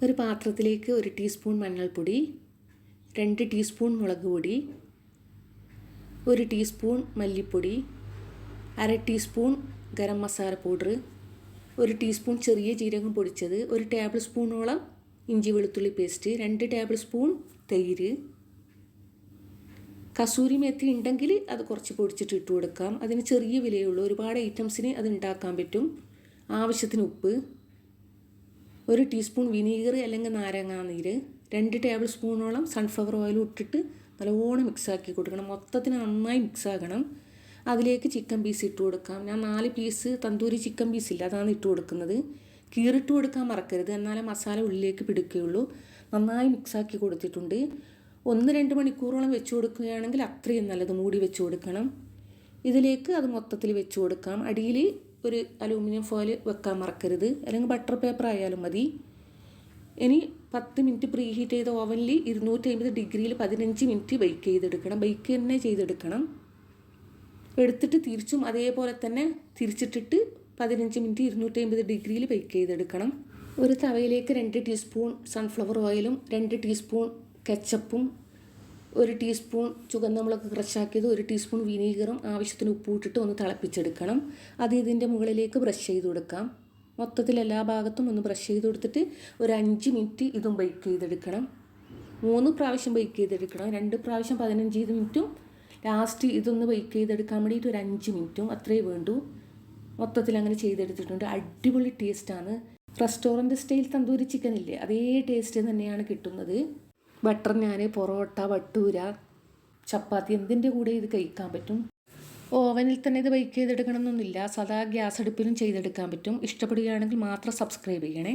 ഒരു പാത്രത്തിലേക്ക് 1 ടീസ്പൂൺ മഞ്ഞൾപ്പൊടി, 2 ടീസ്പൂൺ മുളക് പൊടി, 1 ടീസ്പൂൺ മല്ലിപ്പൊടി, അര teaspoon garam masala powder, 1 teaspoon ചെറിയ ജീരകം പൊടിച്ചത്, 1 ടേബിൾ സ്പൂണോളം ഇഞ്ചി വെളുത്തുള്ളി പേസ്റ്റ്, 2 ടേബിൾ സ്പൂൺ തൈര്. കസൂരി മേത്തി ഉണ്ടെങ്കിൽ അത് കുറച്ച് പൊടിച്ചിട്ട് ഇട്ട് കൊടുക്കാം. അതിന് ചെറിയ വിലയുള്ളൂ, ഒരുപാട് ഐറ്റംസിന് അത് ഉണ്ടാക്കാൻ പറ്റും. ആവശ്യത്തിന് ഉപ്പ്, 1 ടീസ്പൂൺ വിനീഗർ അല്ലെങ്കിൽ നാരങ്ങാനീര്, 2 ടേബിൾ സ്പൂണോളം സൺഫ്ലവർ ഓയിൽ ഇട്ടിട്ട് നല്ലോണം മിക്സാക്കി കൊടുക്കണം. മൊത്തത്തിന് നന്നായി മിക്സാകണം. അതിലേക്ക് ചിക്കൻ പീസ് ഇട്ട് കൊടുക്കാം. ഞാൻ 4 പീസ് തന്തൂരി ചിക്കൻ പീസില്ല, അതാണ് ഇട്ട് കൊടുക്കുന്നത്. കീറിട്ട് കൊടുക്കാൻ മറക്കരുത്, എന്നാലേ മസാല ഉള്ളിലേക്ക് പിടിക്കുകയുള്ളൂ. നന്നായി മിക്സാക്കി കൊടുത്തിട്ടുണ്ട്. 1-2 മണിക്കൂറോളം വെച്ച് കൊടുക്കുകയാണെങ്കിൽ അത്രയും നല്ലത്. മൂടി വെച്ച് കൊടുക്കണം. ഇതിലേക്ക് അത് മൊത്തത്തിൽ വെച്ച് കൊടുക്കാം. അടിയിൽ ഒരു അലൂമിനിയം ഫോയിൽ വെക്കാൻ മറക്കരുത്, അല്ലെങ്കിൽ ബട്ടർ പേപ്പർ ആയാലും മതി. ഇനി 10 മിനിറ്റ് പ്രീ ഹീറ്റ് ചെയ്ത ഓവനിൽ 250 ഡിഗ്രിയിൽ 15 മിനിറ്റ് ബേക്ക് ചെയ്തെടുക്കണം. ബേക്ക് തന്നെ ചെയ്തെടുക്കണം. എടുത്തിട്ട് തിരിച്ചും അതേപോലെ തന്നെ തിരിച്ചിട്ടിട്ട് 15 മിനിറ്റ് 250 ഡിഗ്രിയിൽ ബേക്ക് ചെയ്തെടുക്കണം. ഒരു തവയിലേക്ക് 2 ടീസ്പൂൺ സൺഫ്ലവർ ഓയിലും 2 ടീസ്പൂൺ കെച്ചപ്പും 1 ടീസ്പൂൺ ചുവന്ന മുളക് ക്രഷാക്കിയത് 1 ടീസ്പൂൺ വിനീഗറും ആവശ്യത്തിന് ഉപ്പ് ഇട്ടിട്ട് ഒന്ന് തിളപ്പിച്ചെടുക്കണം. അത് ഇതിൻ്റെ മുകളിലേക്ക് ബ്രഷ് ചെയ്ത് കൊടുക്കാം. മൊത്തത്തിൽ എല്ലാ ഭാഗത്തും ഒന്ന് ബ്രഷ് ചെയ്ത് കൊടുത്തിട്ട് ഒരു 5 മിനിറ്റ് ഇതും ബേക്ക് ചെയ്തെടുക്കണം. 3 പ്രാവശ്യം ബേക്ക് ചെയ്തെടുക്കണം. 2 പ്രാവശ്യം 15 മിനിറ്റും ലാസ്റ്റ് ഇതൊന്ന് ബേക്ക് ചെയ്തെടുക്കാൻ വേണ്ടിയിട്ട് ഒരു 5 മിനിറ്റും അത്രയേ വേണ്ടൂ. മൊത്തത്തിൽ അങ്ങനെ ചെയ്തെടുത്തിട്ടുണ്ട്. അടിപൊളി ടേസ്റ്റാണ്. റെസ്റ്റോറൻറ്റ് സ്റ്റൈൽ തന്തൂരി ചിക്കൻ ഇല്ലേ, അതേ ടേസ്റ്റ് തന്നെയാണ് കിട്ടുന്നത്. ബട്ടർ നാൻ, പൊറോട്ട, ഭട്ടൂര, ചപ്പാത്തി എന്തിൻ്റെ കൂടെ ഇത് കഴിക്കാൻ പറ്റും. ഓവനിൽ തന്നെ ഇത് ബേക്ക് ചെയ്തെടുക്കണം എന്നൊന്നുമില്ല, സാധാ ഗ്യാസ് അടുപ്പിലും ചെയ്തെടുക്കാൻ പറ്റും. ഇഷ്ടപ്പെടുകയാണെങ്കിൽ മാത്രം സബ്സ്ക്രൈബ് ചെയ്യണേ.